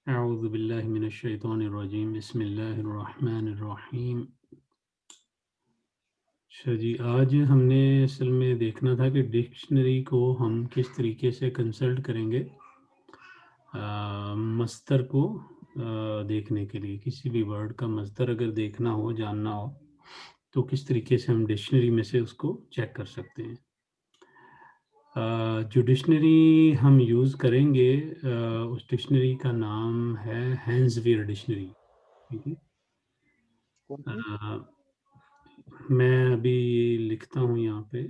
अऊज़ु बिल्लाहि मिनश शैतानिर रजीम बिस्मिल्लाहिर रहमानिर रहीम। अच्छा जी, आज हमने असल में देखना था कि डिक्शनरी को हम किस तरीके से कंसल्ट करेंगे मस्तर को देखने के लिए। किसी भी वर्ड का मस्तर अगर देखना हो, जानना हो, तो किस तरीके से हम डिक्शनरी में से उसको चेक कर सकते हैं। जो डिक्शनरी हम यूज़ करेंगे उस डिक्शनरी का नाम है हैंसवेयर डिक्शनरी। ठीक है। कौन सी? अ, मैं अभी लिखता हूँ यहाँ पे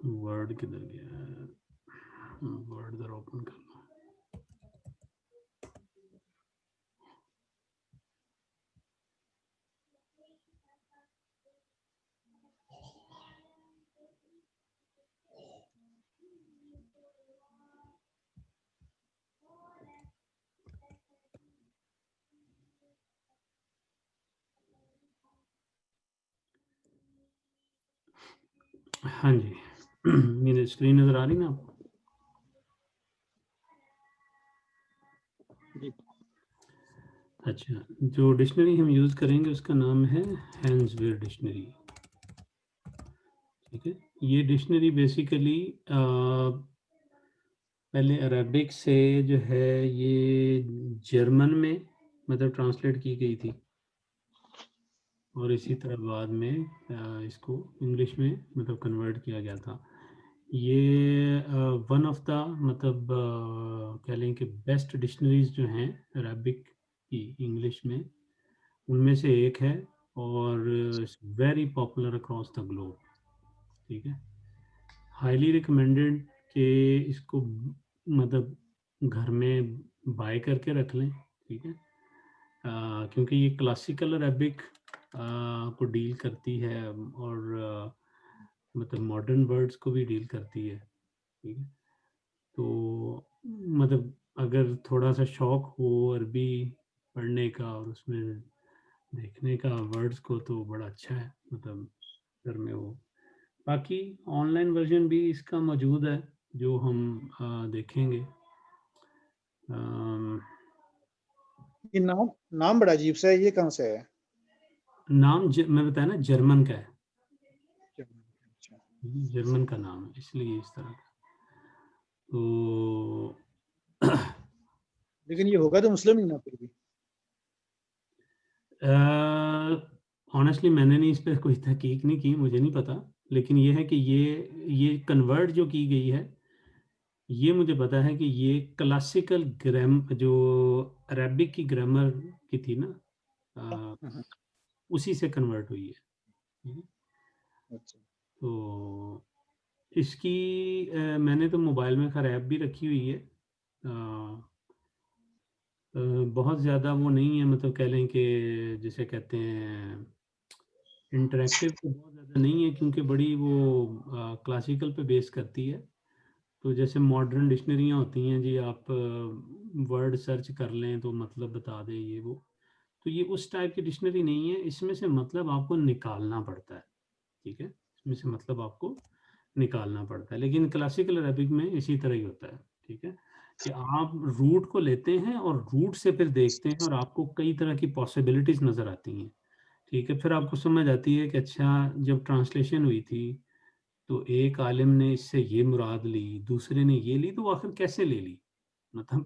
वर्ड किधर गया है, वर्ड ज़रा ओपन कर लो। हाँ जी, मेरी स्क्रीन नज़र आ रही ना आपको? जी। अच्छा, जो डिक्शनरी हम यूज़ करेंगे उसका नाम है हैंसवेयर डिक्शनरी। ठीक है। ये डिक्शनरी बेसिकली पहले अरबिक से जो है ये जर्मन में मतलब ट्रांसलेट की गई थी और इसी तरह बाद में इसको इंग्लिश में मतलब कन्वर्ट किया गया था। ये वन ऑफ द मतलब कह लें कि बेस्ट डिक्शनरीज जो हैं अरबिक की इंग्लिश में, उनमें से एक है और very popular across the globe. ठीक है। हाईली रिकमेंडेड कि इसको मतलब घर में बाय करके रख लें। ठीक है। क्योंकि ये क्लासिकल अरबिक को डील करती है और मतलब मॉडर्न वर्ड्स को भी डील करती है। ठीक है। तो मतलब अगर थोड़ा सा शौक हो अरबी पढ़ने का और उसमें देखने का वर्ड्स को, तो बड़ा अच्छा है मतलब घर में हो। बाकी ऑनलाइन वर्जन भी इसका मौजूद है जो हम देखेंगे। अम, ये नाम नाम बड़ा अजीब सा है, ये कहाँ से है? मैं बताया ना, जर्मन का है। अच्छा। जर्मन का नाम है इसलिए इस तरह का। तो लेकिन ये होगा तो मुस्लिम ही ना फिर भी। ऑनेस्टली मैंने नहीं इस पर कोई तहकीक नहीं की, मुझे नहीं पता। लेकिन ये है कि ये कन्वर्ट जो की गई है, ये मुझे पता है कि ये क्लासिकल ग्राम जो अरबिक की ग्रामर की थी ना, अ, हाँ, उसी से कन्वर्ट हुई है। ठीक है? अच्छा। तो इसकी मैंने तो मोबाइल में खैर ऐप भी रखी हुई है। बहुत ज़्यादा वो नहीं है, मतलब कह लें कि जिसे कहते हैं इंटरेक्टिव, तो बहुत ज़्यादा नहीं है क्योंकि बड़ी वो क्लासिकल पे बेस करती है। तो जैसे मॉडर्न डिक्शनरियाँ होती हैं जी, आप वर्ड सर्च कर लें तो मतलब बता दे ये वो। तो ये उस टाइप की डिक्शनरी नहीं है, इसमें से मतलब आपको निकालना पड़ता है। ठीक है। इसमें से मतलब आपको निकालना पड़ता है, लेकिन क्लासिकल अरबिक में इसी तरह ही होता है। ठीक है। कि आप रूट को लेते हैं और रूट से फिर देखते हैं और आपको कई तरह की पॉसिबिलिटीज नज़र आती हैं। ठीक है। फिर आपको समझ आती है कि अच्छा, जब ट्रांसलेशन हुई थी तो एक आलिम ने इससे ये मुराद ली, दूसरे ने ये ली, तो वो आखिर कैसे ले ली मतलब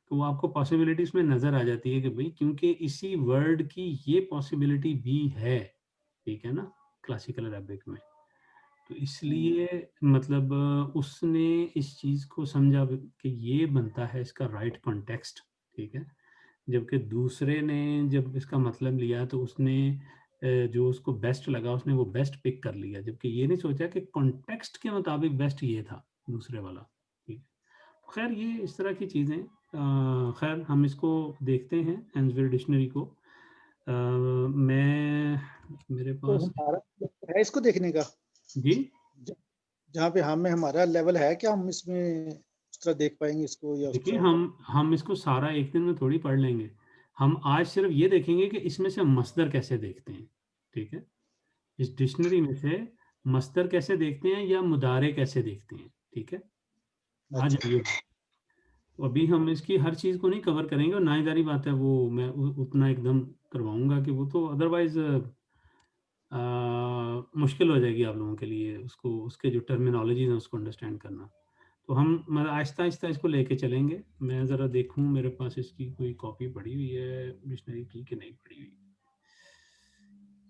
तो वो आपको पॉसिबिलिटीज में नज़र आ जाती है कि भाई क्योंकि इसी वर्ड की ये पॉसिबिलिटी भी है। ठीक है ना, क्लासिकल अरबिक में। तो इसलिए मतलब उसने इस चीज़ को समझा कि ये बनता है इसका राइट कॉन्टेक्स्ट। ठीक है। जबकि दूसरे ने जब इसका मतलब लिया तो उसने जो उसको बेस्ट लगा उसने वो बेस्ट पिक कर लिया, जबकि ये नहीं सोचा कि कॉन्टेक्स्ट के मुताबिक बेस्ट ये था दूसरे वाला। ठीक है। खैर ये इस तरह की चीज़ें, खैर हम इसको देखते हैं एंसवेयर डिक्शनरी को। मैं मेरे तो पास हमारा level है इसको देखने का? जी। ज- जहाँ पे हमें हमारा लेवल है क्या, हम इसमें उस तरह देख पाएंगे इसको या उस देखिए, तरह? हम इसको सारा एक दिन में थोड़ी पढ़ लेंगे। हम आज सिर्फ ये देखेंगे कि इसमें से मस्दर कैसे देखते हैं। ठीक है। इस डिक्शनरी में से मस्दर कैसे देखते हैं या मुदारे कैसे देखते हैं। ठीक है। आ अच्छा। जाइए। तो अभी हम इसकी हर चीज़ को नहीं कवर करेंगे, और ना ही जारी बात है वो मैं उतना एकदम करवाऊंगा कि वो तो अदरवाइज मुश्किल हो जाएगी आप लोगों के लिए उसको, उसके जो टर्मिनोलॉजीज हैं उसको अंडरस्टैंड करना। तो हम मतलब आहिस्ता आहिस्ता इसको लेके चलेंगे। मैं ज़रा देखूं मेरे पास इसकी कोई कॉपी पड़ी हुई है डिक्शनरी की कि नहीं पड़ी हुई,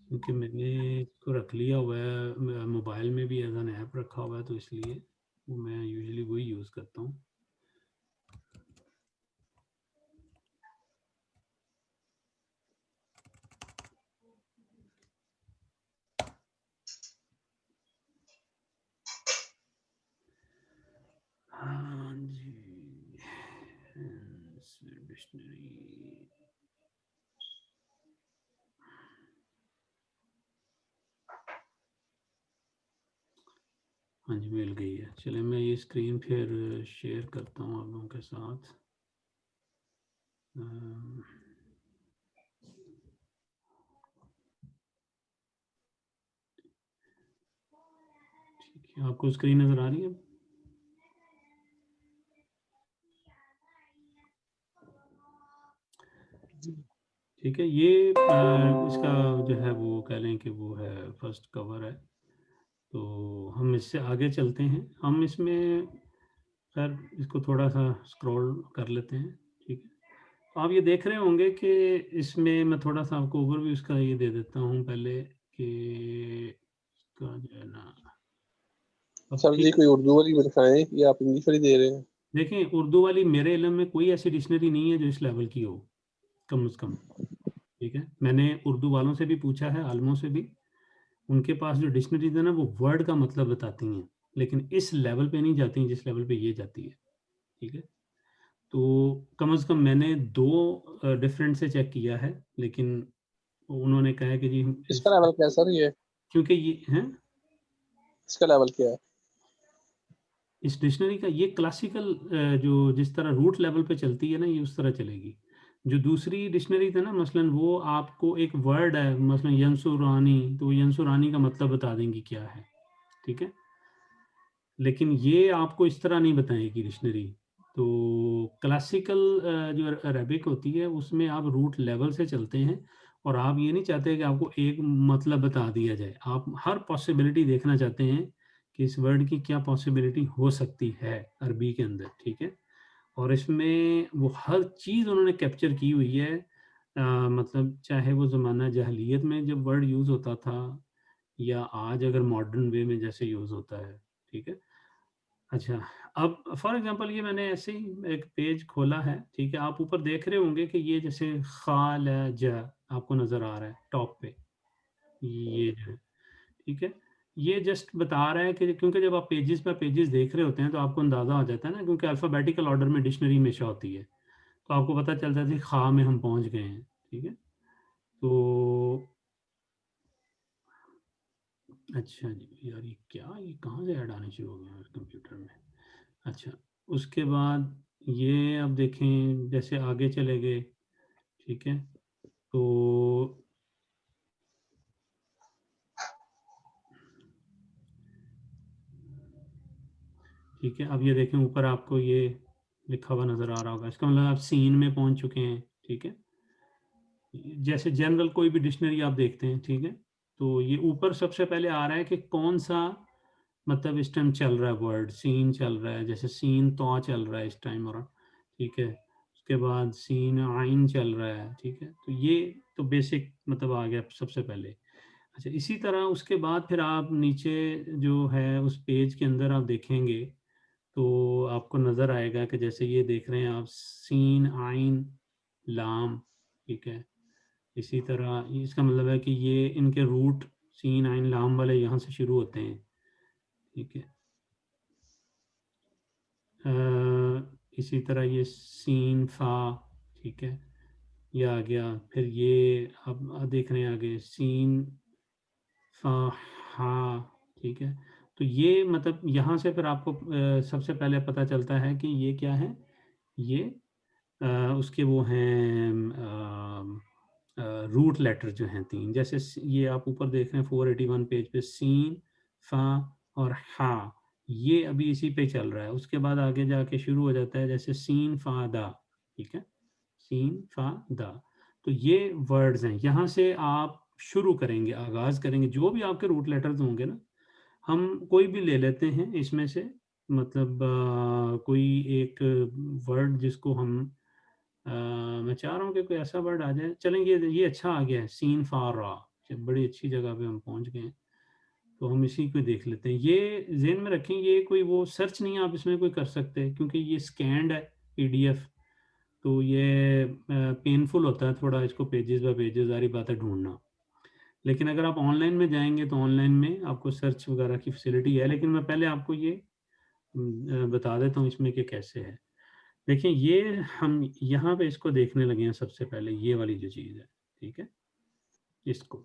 क्योंकि मैंने इसको रख लिया हुआ है मोबाइल में भी एज एन ऐप रखा हुआ है, तो इसलिए वो मैं यूजुअली वही यूज़ करता हूँ। हाँ जी, डिक्शनरी। हाँ जी, मिल गई है। चलिए मैं ये स्क्रीन फिर शेयर करता हूँ आप लोगों के साथ। ठीक है, आपको स्क्रीन नज़र आ रही है? ठीक है, ये इसका जो है वो कह लें कि वो है फर्स्ट कवर है। तो हम इससे आगे चलते हैं। हम इसमें खैर इसको थोड़ा सा स्क्रॉल कर लेते हैं। ठीक है, तो आप ये देख रहे होंगे कि इसमें मैं थोड़ा सा आपको ओवरव्यू इसका ये दे देता हूँ पहले कि इसका जो है ना, अब सर जी ठीक कोई उर्दू वाली दिखाएं या आप इंग्लिश वाली दे रहे हैं? देखें, उर्दू वाली मेरे इल्म में कोई ऐसी डिक्शनरी नहीं है जो इस लेवल की हो, कम से कम। ठीक है, मैंने उर्दू वालों से भी पूछा है, आलमों से भी, उनके पास जो डिक्शनरीज है ना वो वर्ड का मतलब बताती हैं, लेकिन इस लेवल पे नहीं जाती हैं जिस लेवल पे ये जाती है। ठीक है, तो कम से कम मैंने दो डिफरेंट से चेक किया है, लेकिन उन्होंने कहा है कि जी इसका लेवल क्या है सर ये? क्योंकि ये है इसका लेवल क्या है? इस डिक्शनरी का, ये क्लासिकल जो जिस तरह रूट लेवल पे चलती है ना, ये उस तरह चलेगी। जो दूसरी डिक्शनरी थे ना, मसलन वो आपको एक वर्ड है, मसलन यंसुरानी, तो यंसुरानी का मतलब बता देंगी क्या है। ठीक है, लेकिन ये आपको इस तरह नहीं बताएगी डिक्शनरी। तो क्लासिकल जो अरेबिक होती है उसमें आप रूट लेवल से चलते हैं, और आप ये नहीं चाहते कि आपको एक मतलब बता दिया जाए, आप हर पॉसिबिलिटी देखना चाहते हैं कि इस वर्ड की क्या पॉसिबिलिटी हो सकती है अरबी के अंदर। ठीक है, और इसमें वो हर चीज़ उन्होंने कैप्चर की हुई है। मतलब चाहे वो ज़माना जहलियत में जब वर्ड यूज़ होता था, या आज अगर मॉडर्न वे में जैसे यूज़ होता है। ठीक है, अच्छा, अब फॉर एग्जांपल ये मैंने ऐसे ही एक पेज खोला है। ठीक है, आप ऊपर देख रहे होंगे कि ये जैसे खाल ज आपको नज़र आ रहा है टॉप पे, ये जो है। ठीक है, ये जस्ट बता रहा है कि क्योंकि जब आप पेजेस पे पेजेस देख रहे होते हैं तो आपको अंदाज़ा हो जाता है ना, क्योंकि अल्फ़ाबेटिकल ऑर्डर में डिक्शनरी हमेशा होती है, तो आपको पता चलता है कि खा में हम पहुंच गए हैं। ठीक है, तो अच्छा जी यार, ये क्या, ये कहाँ से ऐड आने शुरू हो गया कंप्यूटर में। अच्छा, उसके बाद ये अब देखें जैसे आगे चले गए। ठीक है, तो ठीक है, अब ये देखें ऊपर आपको ये लिखा हुआ नज़र आ रहा होगा, इसका मतलब आप सीन में पहुंच चुके हैं। ठीक है, जैसे जनरल कोई भी डिक्शनरी आप देखते हैं। ठीक है, तो ये ऊपर सबसे पहले आ रहा है कि कौन सा मतलब इस टाइम चल रहा है वर्ड, सीन चल रहा है, जैसे सीन तो चल रहा है इस टाइम, और ठीक है, उसके बाद सीन आइन चल रहा है। ठीक है, तो ये तो बेसिक मतलब आ गया सबसे पहले। अच्छा, इसी तरह उसके बाद फिर आप नीचे जो है उस पेज के अंदर आप देखेंगे तो आपको नज़र आएगा कि जैसे ये देख रहे हैं आप, सीन आइन लाम। ठीक है, इसी तरह इसका मतलब है कि ये इनके रूट सीन आइन लाम वाले यहाँ से शुरू होते हैं। ठीक है, इसी तरह ये सीन फा। ठीक है, ये आ गया। फिर ये अब देख रहे हैं आगे सीन फा हा। ठीक है, तो ये मतलब यहाँ से फिर आपको सबसे पहले पता चलता है कि ये क्या है। ये उसके वो हैं रूट लेटर जो हैं तीन, जैसे ये आप ऊपर देख रहे हैं 481 पेज पे सीन फा और हा, ये अभी इसी पे चल रहा है। उसके बाद आगे जाके शुरू हो जाता है जैसे सीन फा दा, ठीक है, सीन फा दा। तो ये वर्ड्स हैं, यहाँ से आप शुरू करेंगे, आगाज करेंगे। जो भी आपके रूट लेटर्स होंगे ना, हम कोई भी ले लेते हैं इसमें से, मतलब कोई एक वर्ड जिसको हम मैं चाह रहा हूँ कि कोई ऐसा वर्ड आ जाए। चलेंगे, ये अच्छा आ गया है, सीन फार रा। बड़ी अच्छी जगह पे हम पहुंच गए हैं, तो हम इसी को देख लेते हैं। ये ज़हन में रखें, ये कोई वो सर्च नहीं आप इसमें कोई कर सकते, क्योंकि ये स्कैंड है पीडीएफ, तो ये पेनफुल होता है थोड़ा इसको पेजेस बाय पेजेस सारी बातें ढूंढना। लेकिन अगर आप ऑनलाइन में जाएंगे तो ऑनलाइन में आपको सर्च वगैरह की फैसिलिटी है। लेकिन मैं पहले आपको ये बता देता हूँ इसमें कि कैसे है। देखिए, ये हम यहाँ पे इसको देखने लगे हैं। सबसे पहले ये वाली जो चीज़ है, ठीक है, इसको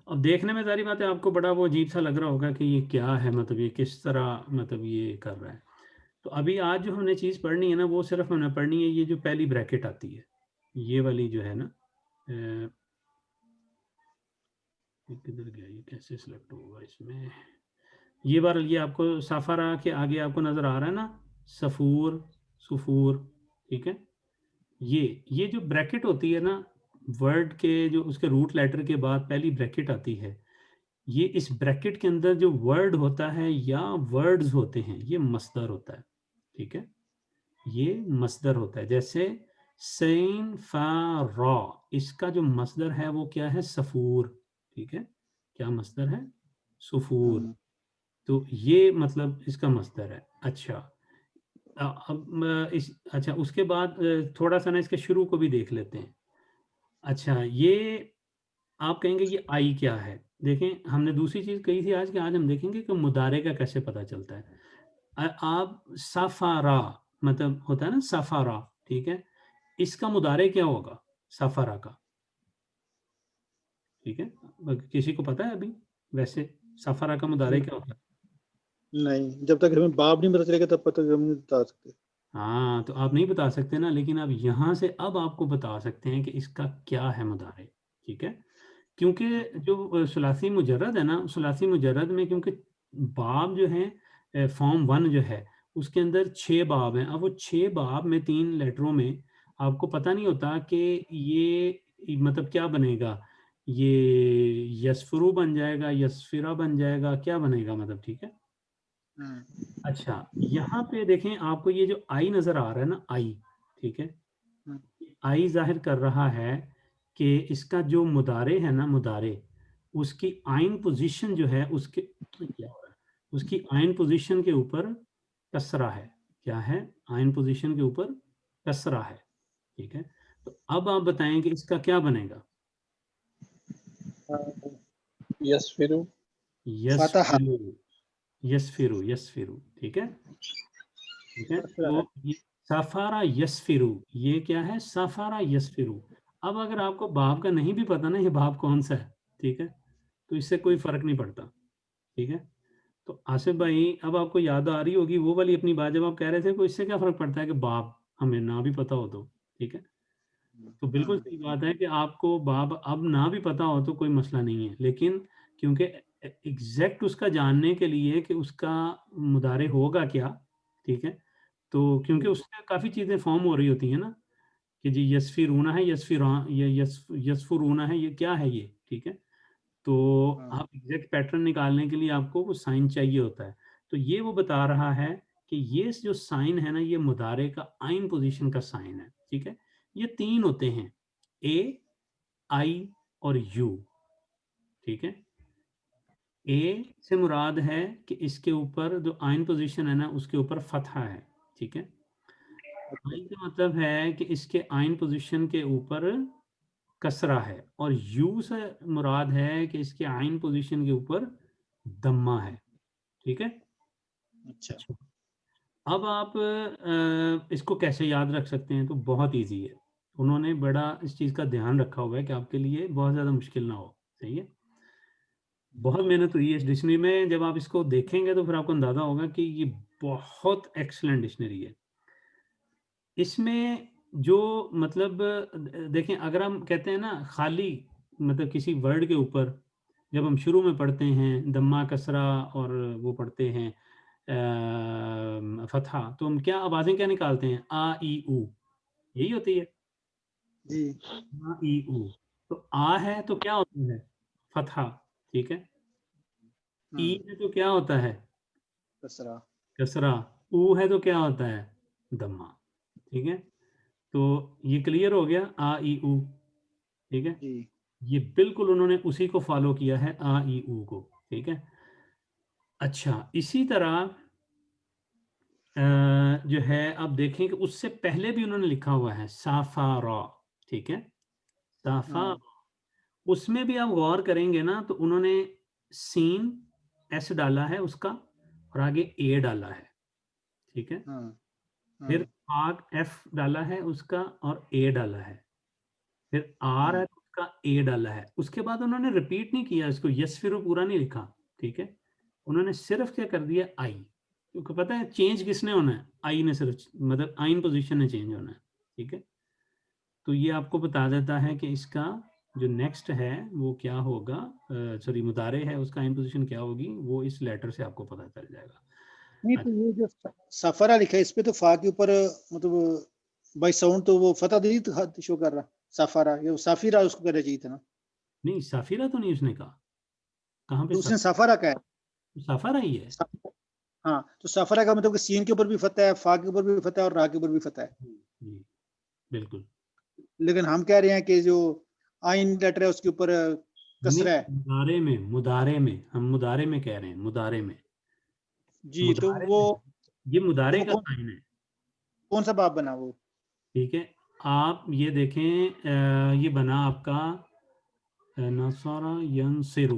अब देखने में सारी बातें आपको बड़ा वो अजीब सा लग रहा होगा कि ये क्या है, मतलब ये किस तरह मतलब ये कर रहा है। तो अभी आज जो हमने चीज़ पढ़नी है ना, वो सिर्फ हमने पढ़नी है ये जो पहली ब्रैकेट आती है, ये वाली जो है ना, ये किधर गया, ये कैसे सिलेक्ट होगा इसमें। ये बार ये आपको साफारा के आगे आपको नज़र आ रहा है ना, सफूर, सुफूर, ठीक है। ये जो ब्रैकेट होती है ना, वर्ड के जो उसके रूट लेटर के बाद पहली ब्रैकेट आती है, ये इस ब्रैकेट के अंदर जो वर्ड होता है या वर्ड्स होते हैं, ये मस्दर होता है, ठीक है, ये मस्दर होता है। जैसे सैन फा रॉ, इसका जो मस्दर है वो क्या है, सफूर, ठीक है। क्या मस्दर है, सुफूर। तो ये मतलब इसका मस्दर है। अच्छा, अब अच्छा, उसके बाद थोड़ा सा ना इसके शुरू को भी देख लेते हैं। अच्छा, ये आप कहेंगे ये आई क्या है। देखें, हमने दूसरी चीज कही थी आज, कि आज हम देखेंगे कि मुदारे का कैसे पता चलता है। आप सफारा, मतलब होता है ना सफारा, ठीक है, इसका मुदारे क्या होगा सफारा का, ठीक है। किसी को पता है अभी वैसे सफारा का मुदारे क्या होता है? नहीं, जब तक हमें बाप नहीं पता चलेगा तब तक हम नहीं बता सकते। हाँ, तो आप नहीं बता सकते ना, लेकिन आप यहाँ से अब आपको बता सकते हैं कि इसका क्या है मुदारे, ठीक है। क्योंकि जो सुलासी मुजर्रद है ना, सुलासी मुजर्रद में क्योंकि बाब जो है फॉर्म 1 जो है उसके अंदर 6 बाब हैं। अब वो 6 बाब में 3 लेटरों में आपको पता नहीं होता कि ये मतलब क्या बनेगा, ये यस्फरू बन जाएगा, यस्फिरा बन जाएगा, क्या बनेगा मतलब, ठीक है। अच्छा, यहाँ पे देखें, आपको ये जो आई नजर आ रहा है ना, आई, ठीक है, आई जाहिर कर रहा है कि इसका जो मुदारे है ना, मुदारे उसकी आइन पोजीशन जो है उसके क्या हो रहा है, उसकी आइन पोजीशन के ऊपर कसरा है। क्या है, आइन पोजीशन के ऊपर कसरा है, ठीक है। तो अब आप बताएं कि इसका क्या बनेगा। यस फिर यस फातहा। फिरू, यस फिरू, यस फिरू, ठीक है, ठीक है। तो ये सफारा यस्फिरू, ये क्या है, सफारा यस्फिरू। अब अगर आपको बाप का नहीं भी पता ना ये बाप कौन सा है, ठीक है, तो इससे कोई फर्क नहीं पड़ता, ठीक है। तो आसिफ भाई, अब आपको याद आ रही होगी वो वाली अपनी बात, जब आप कह रहे थे को इससे क्या फर्क पड़ता है कि बाप हमें ना भी पता हो तो, ठीक है। तो बिल्कुल सही बात है कि आपको बाप अब ना भी पता हो तो कोई मसला नहीं है, लेकिन क्योंकि एग्जैक्ट उसका जानने के लिए कि उसका मुदारे होगा क्या, ठीक है, तो क्योंकि उससे काफ़ी चीज़ें फॉर्म हो रही होती हैं ना, कि जी यस्फिरूना है, ये यस्फुरूना है, ये क्या है ये, ठीक है। तो आप एग्जैक्ट पैटर्न निकालने के लिए आपको वो साइन चाहिए होता है। तो ये वो बता रहा है कि ये जो साइन है ना, ये मुदारे का आइन पोजीशन का साइन है, ठीक है। ये 3 होते हैं, ए, आई और यू, ठीक है। ए से मुराद है कि इसके ऊपर जो आइन पोजीशन है ना उसके ऊपर फतहा है, ठीक है। आई का मतलब है कि इसके आइन पोजीशन के ऊपर कसरा है, और यू से मुराद है कि इसके आइन पोजीशन के ऊपर दम्मा है, ठीक है। अच्छा। अच्छा, अब आप इसको कैसे याद रख सकते हैं, तो बहुत इजी है। उन्होंने बड़ा इस चीज़ का ध्यान रखा हुआ है कि आपके लिए बहुत ज़्यादा मुश्किल ना हो, सही है। बहुत मेहनत हुई है इस डिक्शनरी में, जब आप इसको देखेंगे तो फिर आपको अंदाज़ा होगा कि ये बहुत एक्सलेंट डिक्शनरी है। इसमें जो मतलब देखें, अगर हम कहते हैं ना खाली, मतलब किसी वर्ड के ऊपर जब हम शुरू में पढ़ते हैं दम्मा कसरा और वो पढ़ते हैं फतहा, तो हम क्या आवाज़ें क्या निकालते हैं? आ ई ऊ, यही होती है जी। आ ई ऊ। तो आ है तो क्या होता है? फतहा, ठीक है। ई है तो क्या होता है? कसरा। कसरा। ऊ है तो क्या होता है? दम्मा, ठीक है। तो ये क्लियर हो गया आ ई ऊ, ठीक है। जी। ये बिल्कुल उन्होंने उसी को फॉलो किया है, आ ई ऊ को, ठीक है। अच्छा, इसी तरह जो है अब देखें कि उससे पहले भी उन्होंने लिखा हुआ है साफारा, ठीक है, साफा। हाँ। उसमें भी आप गौर करेंगे ना तो उन्होंने सीन एस डाला है उसका और आगे ए डाला है, ठीक है। हाँ। फिर हाँ। आग एफ डाला है उसका और ए डाला है, फिर आर है हाँ। तो उसका ए डाला है। उसके बाद उन्होंने रिपीट नहीं किया इसको, यस फिर पूरा नहीं लिखा, ठीक है। उन्होंने सिर्फ क्या कर दिया आई, क्योंकि पता है चेंज किसने होना है? आई ने सिर्फ, मतलब आइन पोजीशन ने चेंज होना है, ठीक है। तो ये आपको बता देता है कि इसका जो नेक्स्ट है वो क्या होगा, सॉरी मुदारे है उसका आइन पोजीशन क्या होगी, वो इस लेटर से आपको पता चल जाएगा। नहीं तो ये जो सफरा लिखा है इस पे तो फा के ऊपर मतलब बाई साउंड तो वो फतह नहीं तो शो कर रहा, सफरा ये साफिरा उसको करना चाहिए था ना। नहीं साफिरा तो नहीं उसने कहा, कहाँ पे तो उसने सफरा का है। साफारा ही है। हाँ तो सफरा का मतलब कि सीन के ऊपर भी फतह है, फा के ऊपर भी फतह है और रा के ऊपर भी फतह है। जी बिल्कुल। लेकिन हम कह रहे हैं कि जो आइन लेटर है उसके ऊपर नहीं, कसरा है। मुदारे में, मुदारे में, हम मुदारे में कह रहे हैं, मुदारे में, जी तो मुदारे वो में, ये मुदारे वो का साइन है, कौन सा बाब बना वो? ठीक है। आप ये देखें ये बना आपका नसरा यंसिरु,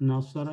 नसरा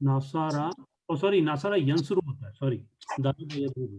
नसारा, ओ सॉरी नसारा यंसुरु होता है, सॉरी दारा यदुरु,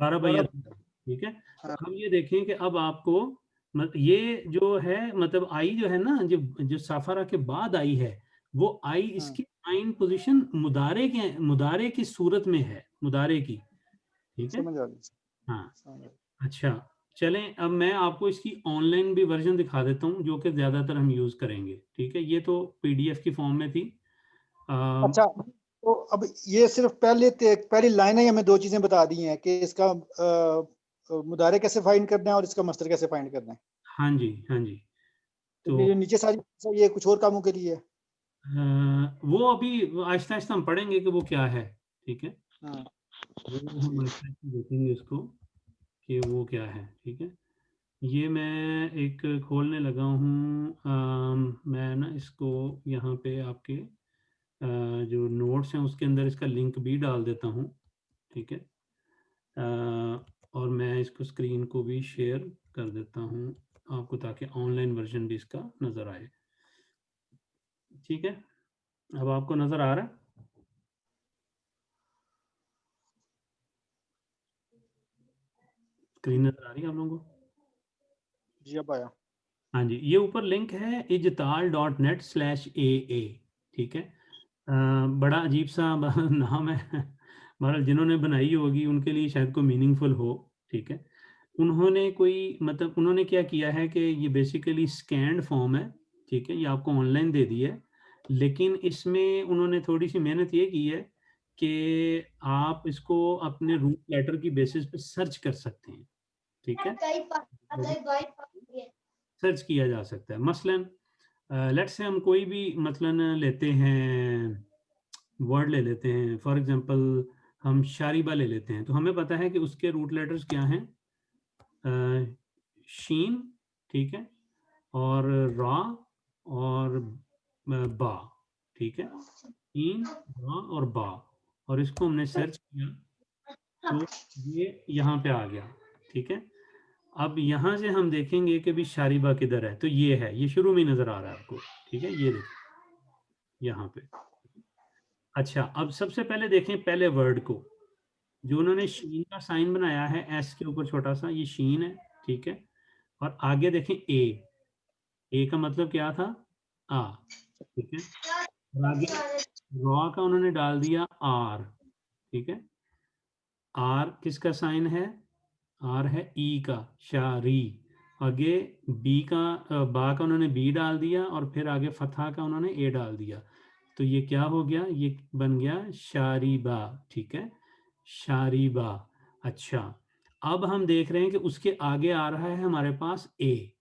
दारा अंगारा। यदुरु, ठीक है। हाँ। अब ये देखें कि अब आपको ये जो है मतलब आई जो है ना, जो जो साफारा के बाद आई है, वो आई हाँ। इसकी आइन पोजीशन मुदारे की सूरत में है, मुदारे की, ठीक है। समझ आ गई। हाँ, समझ आ गई। अच्छा, चलें अब मैं आपको इसकी ऑनलाइन भी वर्जन दिखा देता हूँ जो कि ज़्यादातर हम यूज़ करेंगे, ठीक है। ये तो पीडीएफ की फॉर्म में थी। अच्छा तो अब ये सिर्फ पहली लाइन है, हमें दो चीजें बता दी हैं कि इसका मुदारे कैसे फाइंड करना है और इसका मस्तर कैसे फाइंड करना है। हाँ जी, हाँ जी। तो तो ये नीचे सारी ये कुछ और कामों के लिए है। वो अभी आहिस्ता आहिस्ता हम पढ़ेंगे कि वो क्या है, ठीक है। हाँ वो हम आहिस्ता आहिस्ता देखेंगे उसको कि वो क्या है, ठीक है। ये मैं एक खोलने लगा हूँ, मैं ना इसको यहाँ पे आपके जो नोट्स हैं उसके अंदर इसका लिंक भी डाल देता हूँ, ठीक है। और मैं इसको स्क्रीन को भी शेयर कर देता हूँ आपको, ताकि ऑनलाइन वर्जन भी इसका नज़र आए, ठीक है। अब आपको नज़र आ रहा है? स्क्रीन नज़र आ रही है आप लोगों को? जी अब आया। हाँ जी, ये ऊपर लिंक है ijtal.net/aa, ठीक है। बड़ा अजीब सा नाम है, बहरहाल जिन्होंने बनाई होगी उनके लिए शायद को मीनिंगफुल हो, ठीक है। उन्होंने कोई मतलब उन्होंने क्या किया है कि ये बेसिकली स्कैन्ड फॉर्म है, ठीक है, ये आपको ऑनलाइन दे दी है, लेकिन इसमें उन्होंने थोड़ी सी मेहनत ये की है कि आप इसको अपने रूट लेटर की बेसिस पे सर्च कर सकते हैं, ठीक है। सर्च किया जा सकता है, मसलन लेट्स से हम कोई भी मसलन लेते हैं, वर्ड ले लेते हैं, फॉर एग्जांपल हम शारिबा ले लेते हैं, तो हमें पता है कि उसके रूट लेटर्स क्या हैं, शीन, ठीक है, और रा और बा, ठीक है, शीन, रा और बा, और इसको हमने सर्च किया तो ये यहाँ पे आ गया, ठीक है। अब यहाँ से हम देखेंगे कि भी शारिबा किधर है, तो ये है, ये शुरू में नजर आ रहा है आपको, ठीक है, ये देखिए यहाँ पे। अच्छा, अब सबसे पहले देखें पहले वर्ड को, जो उन्होंने शीन का साइन बनाया है एस के ऊपर छोटा सा, ये शीन है, ठीक है। और आगे देखें ए का मतलब क्या था? आ, ठीक है। और आगे रॉ का उन्होंने डाल दिया आर, ठीक है। आर किसका साइन है? आर है ई का, शारी। आगे बी का बा का उन्होंने बी डाल दिया और फिर आगे फतहा का उन्होंने ए डाल दिया, तो ये क्या हो गया? ये बन गया शारीबा। ठीक है, शारीबा। अच्छा, अब हम देख रहे हैं कि उसके आगे आ रहा है हमारे पास ए।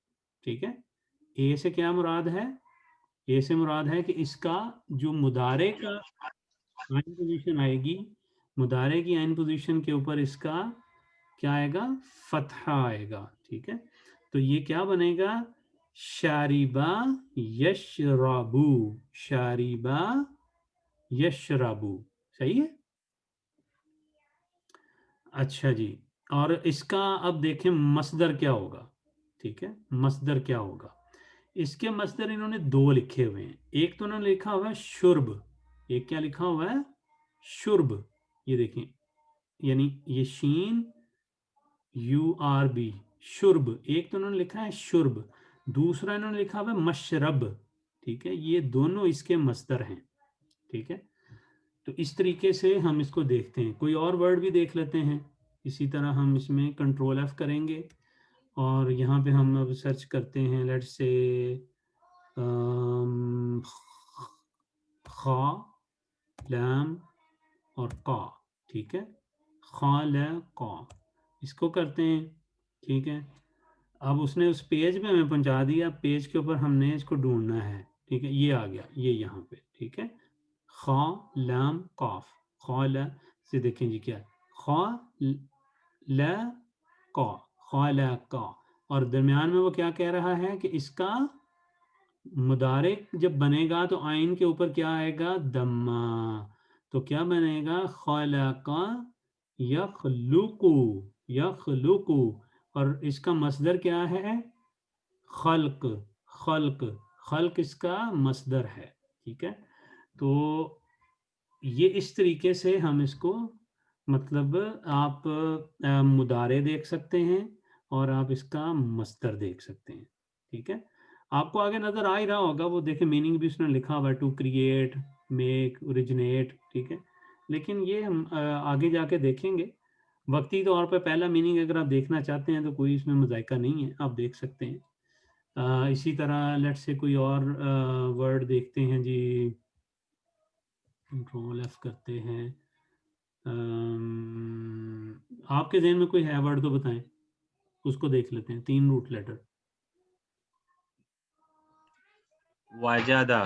ठीक है, ए से क्या मुराद है? ए से मुराद है कि इसका जो मुदारे का आइन पोजीशन आएगी, मुदारे की आइन पोजीशन के ऊपर इसका क्या आएगा? फतहा आएगा। ठीक है, तो ये क्या बनेगा? शारिबा यशराबू, शारिबा यशराबू। सही है। अच्छा जी, और इसका अब देखें मसदर क्या होगा। ठीक है, मसदर क्या होगा? इसके मसदर इन्होंने दो लिखे हुए हैं। एक तो उन्होंने लिखा हुआ है शुर्ब, एक क्या लिखा हुआ है? शुर्ब। ये देखें, यानी ये शीन यू आर बी, शुर्ब। एक तो उन्होंने लिखा है शुर्ब, दूसरा इन्होंने लिखा हुआ है मशरब। ठीक है, ये दोनों इसके मसदर हैं। ठीक है, तो इस तरीके से हम इसको देखते हैं। कोई और वर्ड भी देख लेते हैं। इसी तरह हम इसमें कंट्रोल एफ करेंगे और यहाँ पे हम अब सर्च करते हैं, लेट्स से खा, लैम और का। ठीक है, खा ल का, इसको करते हैं। ठीक है, अब उसने उस पेज में हमें पहुंचा दिया, पेज के ऊपर हमने इसको ढूंढना है। ठीक है, ये आ गया, ये यहाँ पे। ठीक है, खा लाम काफ, खा ल से देखें जी क्या है, खा ल का, खा ल का, और दरमियान में वो क्या कह रहा है कि इसका मुदारे जब बनेगा तो आइन के ऊपर क्या आएगा? दम्मा। तो क्या बनेगा? खलका यखलुकु, यखलुकु। और इसका मसदर क्या है? खल्क, खल्क, खल्क इसका मसदर है। ठीक है, तो ये इस तरीके से हम इसको, मतलब आप मुदारे देख सकते हैं और आप इसका मसदर देख सकते हैं। ठीक है, आपको आगे नजर आ ही रहा होगा, वो देखें मीनिंग भी उसने लिखा हुआ है, टू क्रिएट, मेक, ओरिजिनेट। ठीक है, लेकिन ये हम आगे जाके देखेंगे। वक्ती तौर पे पहला मीनिंग अगर आप देखना चाहते हैं तो कोई इसमें मजायका नहीं है, आप देख सकते हैं। इसी तरह लेट से कोई और वर्ड देखते हैं जी, कंट्रोल एफ करते हैं। आपके जहन में कोई है वर्ड तो बताएं, उसको देख लेते हैं। 3 रूट लेटर। वाजादा,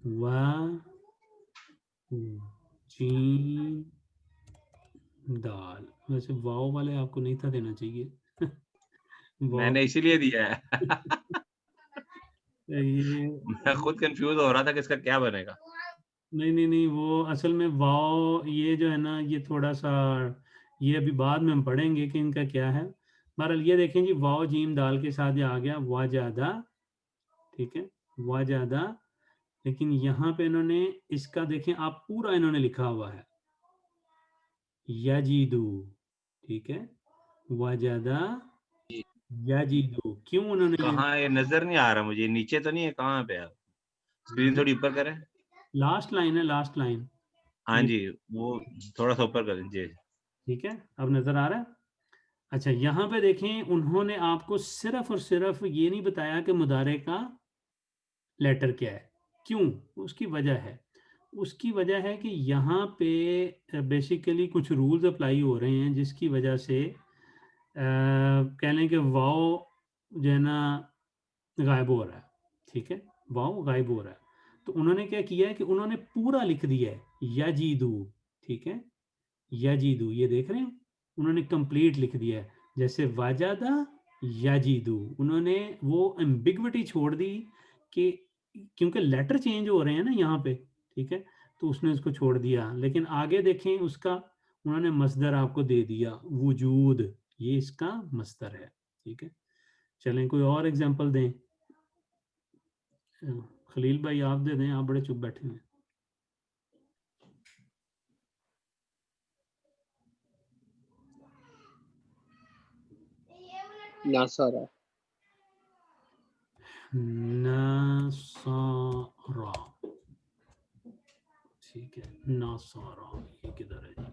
वा जीम दाल। वैसे वाव वाले आपको नहीं था देना चाहिए। वाव मैंने इसीलिए दिया है। ये मैं खुद कंफ्यूज हो रहा था कि इसका क्या बनेगा। नहीं नहीं नहीं, वो असल में वाव ये जो है ना, ये थोड़ा सा, ये अभी बाद में हम पढ़ेंगे कि इनका क्या है। बहरहाल ये देखें जी, वाव जीम दाल के साथ ये आ गया वाजादा। ठीक है, वाजादा। लेकिन यहाँ पे इन्होंने इसका देखें आप, पूरा इन्होंने लिखा हुआ है याजीदू। ठीक है, वाजादा याजीदू। क्यों उन्होंने ये कहाँ ये नजर नहीं आ रहा मुझे, नीचे तो नहीं है, कहाँ पे है? स्क्रीन थोड़ी ऊपर करें। लास्ट लाइन है, लास्ट लाइन। हाँ ये जी, वो थोड़ा सा ऊपर कर दीजिए। ठीक है, अब नजर आ रहा है। अच्छा, यहाँ पे देखें, उन्होंने आपको सिर्फ और सिर्फ ये नहीं बताया कि मुदारे का लेटर क्या है। क्यों? उसकी वजह है, उसकी वजह है कि यहाँ पे बेसिकली कुछ रूल्स अप्लाई हो रहे हैं, जिसकी वजह से कह लें कि वाव जो है ना गायब हो रहा है। ठीक है, वाव गायब हो रहा है। तो उन्होंने क्या किया है कि उन्होंने पूरा लिख दिया है याजीदू। ठीक है, याजीदू, ये देख रहे हैं, उन्होंने कंप्लीट लिख दिया है। जैसे वाजादा याजीदू, उन्होंने वो एम्बिग्विटी छोड़ दी कि, क्योंकि लेटर चेंज हो रहे हैं ना यहाँ पे। ठीक है, तो उसने उसको छोड़ दिया। लेकिन आगे देखें उसका, उन्होंने मसदर आपको दे दिया, वजूद, ये इसका मसदर है। ठीक है, चलें कोई और एग्जांपल दें। खलील भाई आप दे दें, आप बड़े चुप बैठे हैं। नासारा, नासारा। ठीक है, नासारा, ये किधर है जी?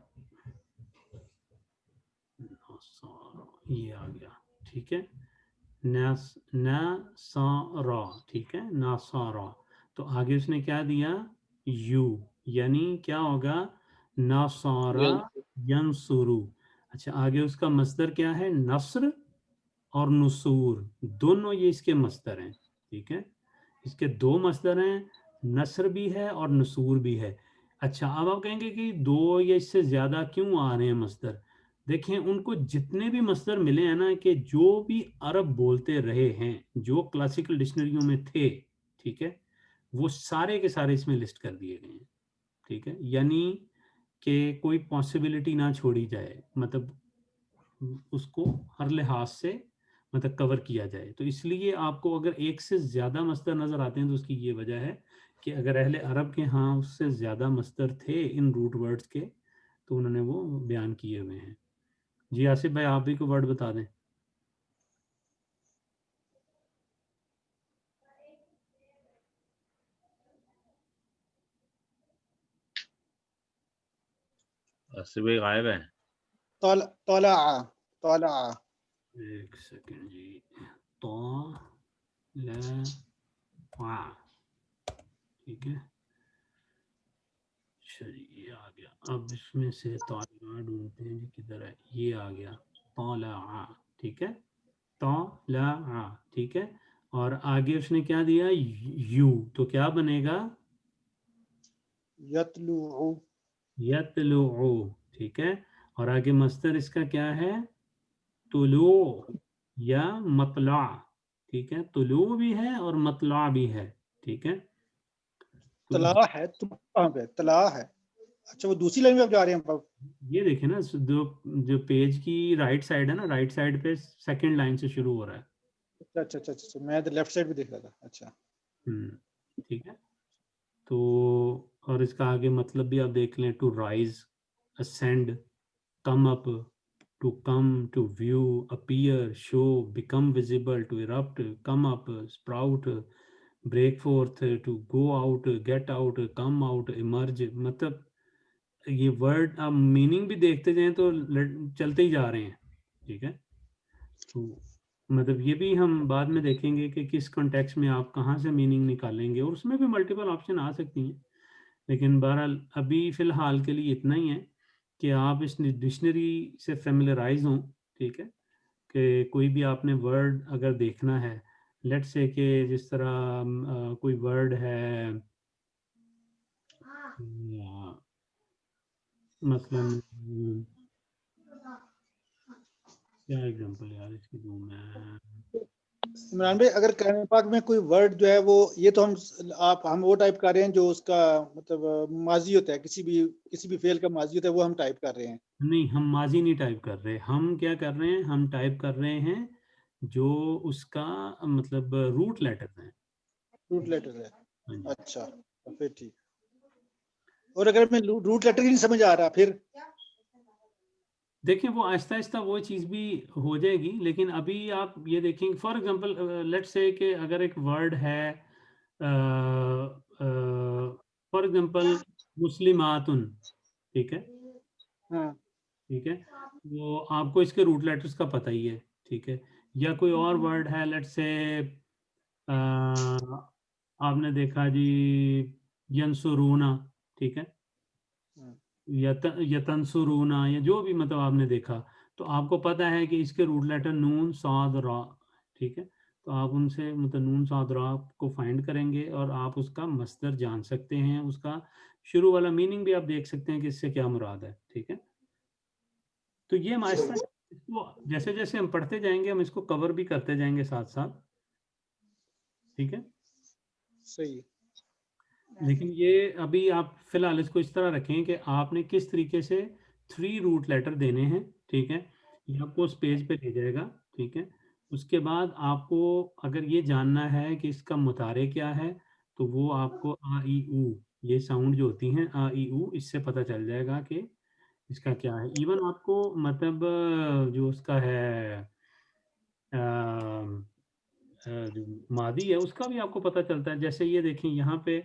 ये आ गया, ठीक है, नासारा, ठीक है, नासारा। तो आगे उसने क्या दिया, यू, यानी क्या होगा, नासारा यंसुरु। अच्छा, आगे उसका मस्दर क्या है, नस्र और नुसूर, दोनों ये इसके मस्दर हैं, ठीक है, इसके दो मस्दर हैं, नस्र भी है और नसूर भी है। अच्छा, अब आप कहेंगे कि दो या इससे ज्यादा क्यों आ रहे हैं मस्दर। देखें, उनको जितने भी मस्दर मिले हैं ना, कि जो भी अरब बोलते रहे हैं, जो क्लासिकल डिक्शनरियों में थे, ठीक है, वो सारे के सारे इसमें लिस्ट कर दिए गए हैं, ठीक है, यानी कि कोई पॉसिबिलिटी ना छोड़ी जाए, मतलब उसको हर लिहाज से मतलब कवर किया जाए। तो इसलिए आपको अगर एक से ज़्यादा मस्दर नज़र आते हैं तो उसकी ये वजह है कि अगर अहले अरब के यहाँ उससे ज़्यादा मस्दर थे इन रूट वर्ड्स के, तो उन्होंने वो बयान किए हुए हैं। जी आसिफ भाई, आप भी कोई वर्ड बता दें। आसिफ भाई गायब है। तला तला एक सेकंड जी, तो ठीक है, चलिए ये आ गया। अब इसमें से तौला ढूंढते हैं जी, किधर है, ये आ गया, तौला, ठीक है, तौला, ठीक है, और आगे उसने क्या दिया, यू, तो क्या बनेगा, यतलू यतलू, ठीक है, और आगे मस्तर इसका क्या है, तुलू या मतला, ठीक है, तुलू भी है और मतला भी है, ठीक है, तो तला है, तुम कहाँ पे तला है। अच्छा, वो दूसरी लाइन में आप जा रहे हैं अब। ये देखे ना, जो जो पेज की राइट साइड है ना, राइट साइड पे सेकंड लाइन से शुरू हो रहा है। अच्छा अच्छा अच्छा अच्छा, मैं तो लेफ्ट साइड भी देख रहा था। अच्छा, ठीक है, तो और इसका आगे मतलब भी आप देख लें, to rise, ascend, come up, to come, to view, appear, show, become visible, to erupt, come up, sprout, break forth, to go out, get out, come out, emerge. मतलब ये वर्ड आप मीनिंग भी देखते जाएं तो चलते ही जा रहे हैं, ठीक है, तो मतलब ये भी हम बाद में देखेंगे कि किस कॉन्टेक्स्ट में आप कहाँ से मीनिंग निकालेंगे, और उसमें भी मल्टीपल ऑप्शन आ सकती हैं। लेकिन बहरहाल अभी फ़िलहाल के लिए इतना ही है कि आप इस डिक्शनरी से फेमिलराइज हों, ठीक है, कि कोई भी आपने वर्ड अगर देखना है, लेट्स से कि जिस तरह कोई वर्ड है, मसलन क्या एग्जांपल यार इसकी दूं मैं, इमरान भाई, अगर कलम पाक में कोई वर्ड जो है वो, ये तो हम वो टाइप कर रहे हैं जो उसका मतलब माजी होता है, किसी भी फेल का माजी होता है, वो हम टाइप कर रहे हैं। नहीं, हम माजी नहीं टाइप कर रहे, हम क्या कर रहे हैं, हम टाइप कर रहे हैं जो उसका मतलब रूट लेटर है। रूट लेटर है। हाँ जी। अच्छा, तो फिर ठीक। और अगर मैं रूट लेटर ही नहीं समझ आ रहा फिर। देखिए, वो आहिस्ता आहिस्ता वो चीज़ भी हो जाएगी, लेकिन अभी आप ये देखेंगे, फॉर एग्जांपल लेट्स से कि अगर एक वर्ड है, फॉर एग्जांपल मुस्लिमातुन, ठीक है, हाँ ठीक है, वो आपको इसके रूट लेटर्स का पता ही है, ठीक है, या कोई और वर्ड है, लेट्स से आपने देखा जी यंसुरूना, ठीक है, हाँ, यतनसुरूना, या जो भी मतलब आपने देखा, तो आपको पता है कि इसके रूट लेटर नून साद रा, ठीक है, तो आप उनसे मतलब नून साद रा को फाइंड करेंगे और आप उसका मस्दर जान सकते हैं, उसका शुरू वाला मीनिंग भी आप देख सकते हैं कि इससे क्या मुराद है, ठीक है। तो ये हम आहिस्ता, इसको जैसे जैसे हम पढ़ते जाएंगे हम इसको कवर भी करते जाएंगे साथ साथ, ठीक है। सही। लेकिन ये अभी आप फिलहाल इसको इस तरह रखें कि आपने किस तरीके से 3 रूट लेटर देने हैं, ठीक है, ये आपको उस पेज पे ले जाएगा, ठीक है। उसके बाद आपको अगर ये जानना है कि इसका मुतारे क्या है, तो वो आपको आ ई ऊ, ये साउंड जो होती हैं आ ई ऊ, इससे पता चल जाएगा कि इसका क्या है। इवन आपको मतलब जो उसका है जो मादी है उसका भी आपको पता चलता है। जैसे ये देखें यहाँ पे,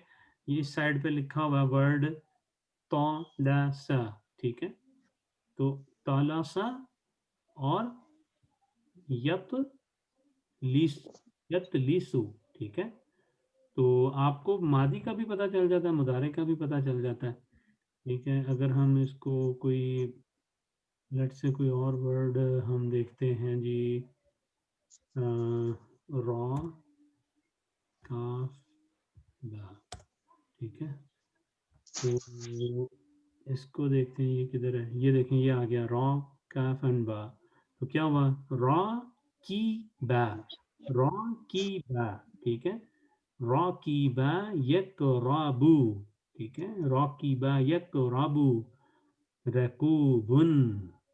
ये इस साइड पे लिखा हुआ है वर्ड तौलसा, ठीक है, तो तौलसा और यप लीसु, ठीक है। तो आपको मादी का भी पता चल जाता है, मुदारे का भी पता चल जाता है, ठीक है। अगर हम इसको कोई लेट से कोई और वर्ड हम देखते हैं जी, रॉ काफ बा, ठीक है। तो इसको देखते हैं ये किधर है, ये देखें ये आ गया रॉ काफ एंड बा। तो क्या हुआ, रॉ की बा, रॉ की बा, ठीक है। रॉ की बा यक राबू, ठीक है। रॉ की बा यक राबू रकूबुन,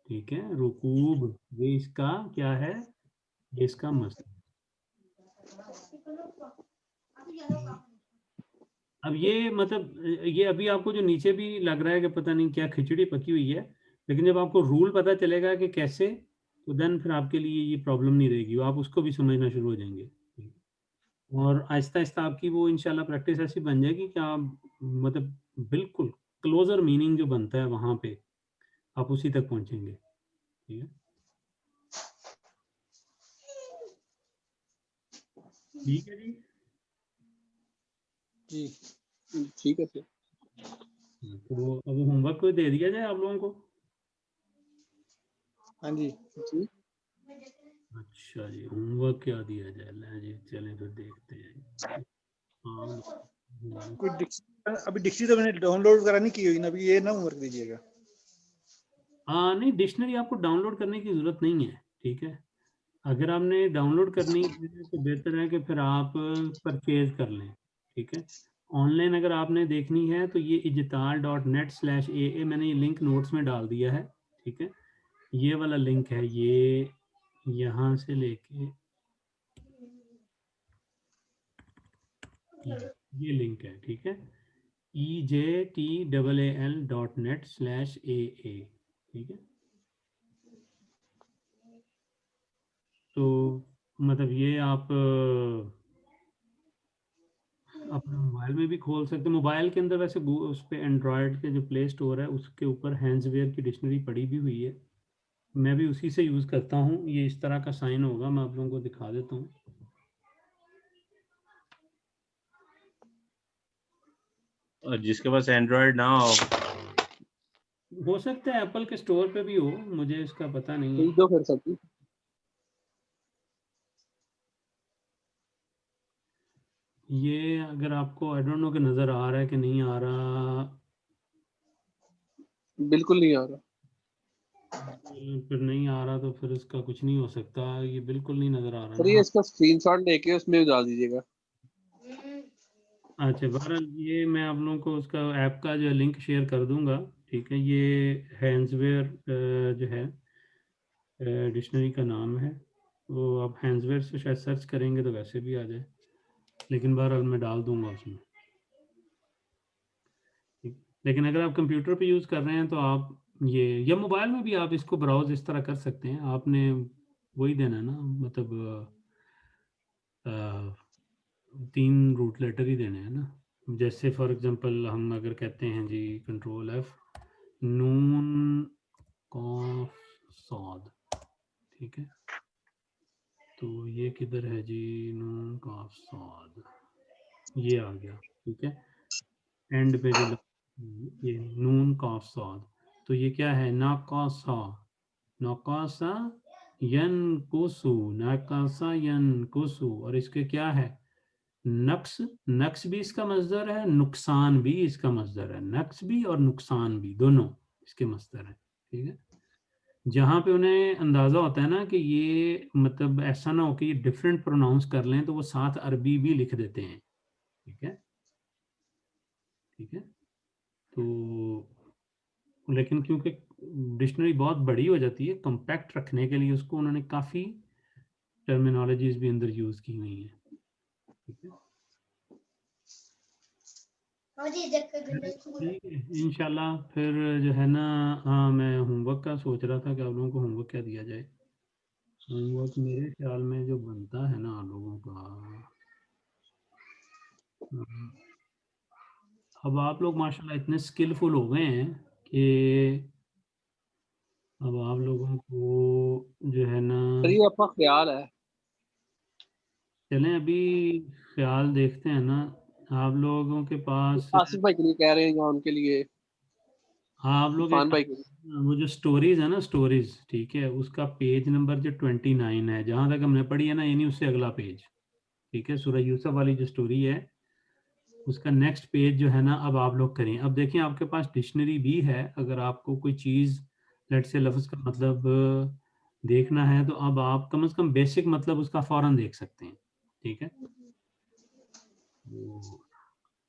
ठीक है। रुकूब, ये इसका क्या है, ये इसका मस्त। अब ये मतलब ये अभी आपको जो नीचे भी लग रहा है कि पता नहीं क्या खिचड़ी पकी हुई है, लेकिन जब आपको रूल पता चलेगा कि कैसे, तो देन फिर आपके लिए ये प्रॉब्लम नहीं रहेगी, आप उसको भी समझना शुरू हो जाएंगे। और आहिस्ता आहिस्ता आपकी वो इंशाल्लाह प्रैक्टिस ऐसी बन जाएगी कि आप मतलब बिल्कुल क्लोजर मीनिंग जो बनता है वहां पे आप उसी तक पहुंचेंगे, ठीक है। ठीक है जी, जी ठीक है सर। तो अब होमवर्क को दे दिया जाए आप लोगों को। हाँ जी जी अच्छा जी, होमवर्क क्या दिया जाए, ले जी चलें फिर देखते हैं। हाँ, कोई अभी डिक्शनरी तो मैंने डाउनलोड वगैरह नहीं की हुई ना, अभी ये ना होमवर्क दीजिएगा। हाँ नहीं, डिक्शनरी आपको डाउनलोड करने की ज़रूरत नहीं है, ठीक है। अगर आपने डाउनलोड करनी है तो बेहतर है कि फिर आप परचेज कर लें, ठीक है। ऑनलाइन अगर आपने देखनी है तो ये ijtal.net/aa मैंने ये लिंक नोट्स में डाल दिया है, ठीक है। ये वाला लिंक है, ये यहाँ से लेके ये लिंक है, ठीक है। ijtal.net/aa, ठीक है। तो मतलब ये आप अपने मोबाइल में भी खोल सकते हैं। मोबाइल के अंदर वैसे उस पे एंड्रॉयड के जो प्ले स्टोर है उसके ऊपर हैंड्सवेयर की डिक्शनरी पड़ी भी हुई है, मैं भी उसी से यूज़ करता हूँ। ये इस तरह का साइन होगा, मैं आप लोगों को दिखा देता हूँ। और जिसके पास एंड्रॉयड ना हो सकता है एप्पल के स्टोर पे भी हो, मुझे इसका पता नहीं है। भेज दो फिर सब। ये अगर आपको आई डोंट नो कि नज़र आ रहा है कि नहीं आ रहा, बिल्कुल नहीं आ रहा। फिर नहीं आ रहा तो फिर इसका कुछ नहीं हो सकता, ये बिल्कुल नहीं नज़र आ रहा सर ना। ये हाँ, इसका स्क्रीनशॉट लेके उसमें डाल दीजिएगा। अच्छा बहरहाल ये मैं आप लोगों को उसका ऐप का जो लिंक शेयर कर दूंगा, ठीक है। ये हैंड्सवेयर जो है डिक्शनरी का नाम है, तो आप हैंड्सवेयर से शायद सर्च करेंगे तो वैसे भी आ जाए, लेकिन बहरहाल मैं डाल दूंगा उसमें, ठीक। लेकिन अगर आप कंप्यूटर पे यूज़ कर रहे हैं तो आप ये, या मोबाइल में भी आप इसको ब्राउज इस तरह कर सकते हैं। आपने वही देना है ना, मतलब 3 रूट लेटर ही देने हैं ना। जैसे फॉर एग्जांपल हम अगर कहते हैं जी कंट्रोल F, नून कॉफ सॉद, ठीक है। तो ये किधर है जी, नून कॉफ सॉद, ये आ गया, ठीक है। एंड पे जो ये नून कॉफ सॉद, तो ये क्या है, नाकासा, नाकासा यन कोसु, नाकासा यन कोसु। और इसके क्या है, नक्स, नक्स भी इसका मजदर है, नुकसान भी इसका मजदर है। नक्स भी और नुकसान भी दोनों इसके मजदर है, ठीक है। जहाँ पे उन्हें अंदाजा होता है ना कि ये मतलब ऐसा ना हो कि ये डिफरेंट प्रोनाउंस कर लें, तो वो साथ अरबी भी लिख देते हैं, ठीक है, ठीक है। तो लेकिन क्योंकि डिक्शनरी बहुत बड़ी हो जाती है, कम्पैक्ट रखने के लिए उसको उन्होंने काफ़ी टर्मिनोलॉजीज भी अंदर यूज़ की हुई हैं, ठीक है। ठीक है, इंशाल्लाह फिर जो है ना, हाँ मैं होमवर्क का सोच रहा था कि आप लोगों को होमवर्क क्या दिया जाए। होमवर्क मेरे ख्याल में जो बनता है ना आप लोगों का, अब आप लोग माशाल्लाह इतने स्किलफुल हो गए हैं कि अब आप लोगों को सर ये आपका ख्याल है। चलें अभी ख्याल देखते हैं ना, आप लोगों के पास आसिफ भाई के लिए कह रहे हैं या उनके लिए? आप लोग इरफान एक भाई के लिए। वो जो स्टोरीज है ना, स्टोरीज, ठीक है, उसका पेज नंबर जो 29 है, जहां तक हमने पढ़ी है ना, यानी उससे अगला पेज, ठीक है, सूरह यूसुफ वाली जो स्टोरी है उसका नेक्स्ट पेज जो है ना, अब आप लोग करें। अब देखिए आपके पास डिक्शनरी भी है, अगर आपको कोई चीज़ लेट से लफ्ज़ का मतलब देखना है तो अब आप कम से कम बेसिक मतलब उसका फौरन देख सकते हैं, ठीक है। तो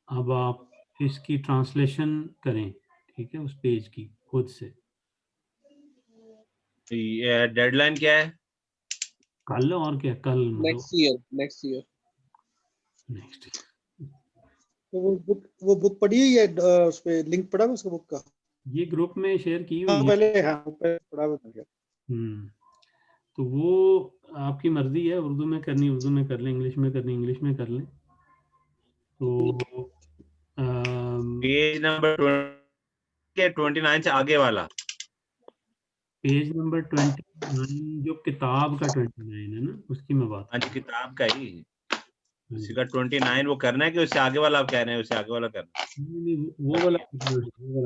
अब आप इसकी ट्रांसलेशन करें, ठीक है, उस पेज की खुद से। ये डेडलाइन क्या है? कल, और क्या कल मतलब नेक्स्ट ईयर। नेक्स्ट। तो वो बुक पढ़ी है ये उस पे लिंक पड़ा है उसका बुक का? ये ग्रुप में शेयर की हुई हाँ है। पहले, हाँ पहले पढ़ा हुआ था। तो वो आपकी मर्जी है, उर्दू में करनी उर्दू में कर लें, इंग्लिश में करनी इंग्लिश में कर लें। तो पेज नंबर 29 से आगे वाला। पेज नंबर 29 जो किताब का 29 है ना, उसकी मैं बात हाँ जी, किताब का ही हाँ उसी जी। का 29 वो करना है कि उससे आगे वाला आप कह रहे हैं? उससे आगे वाला करना है। नहीं, वो वाला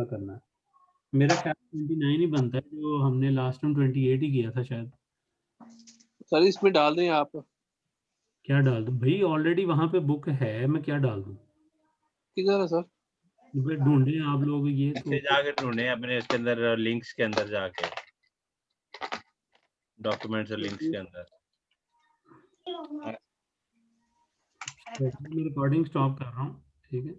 करना है। मेरा ख्याल 29 ही बनता है, जो हमने लास्ट टाइम 28 ही किया था शायद। सर इसमें डाल दें आप। क्या डाल दूं भाई, ऑलरेडी वहां पे बुक है, मैं क्या डाल दूं? किधर है सर? भाई ढूंढे आप लोग ये इससे तो। जाके ढूंढे अपने इसके अंदर, लिंक्स के अंदर जाके, डॉक्यूमेंट्स और लिंक्स के अंदर। मैं रिकॉर्डिंग स्टॉप कर रहा हूँ, ठीक है।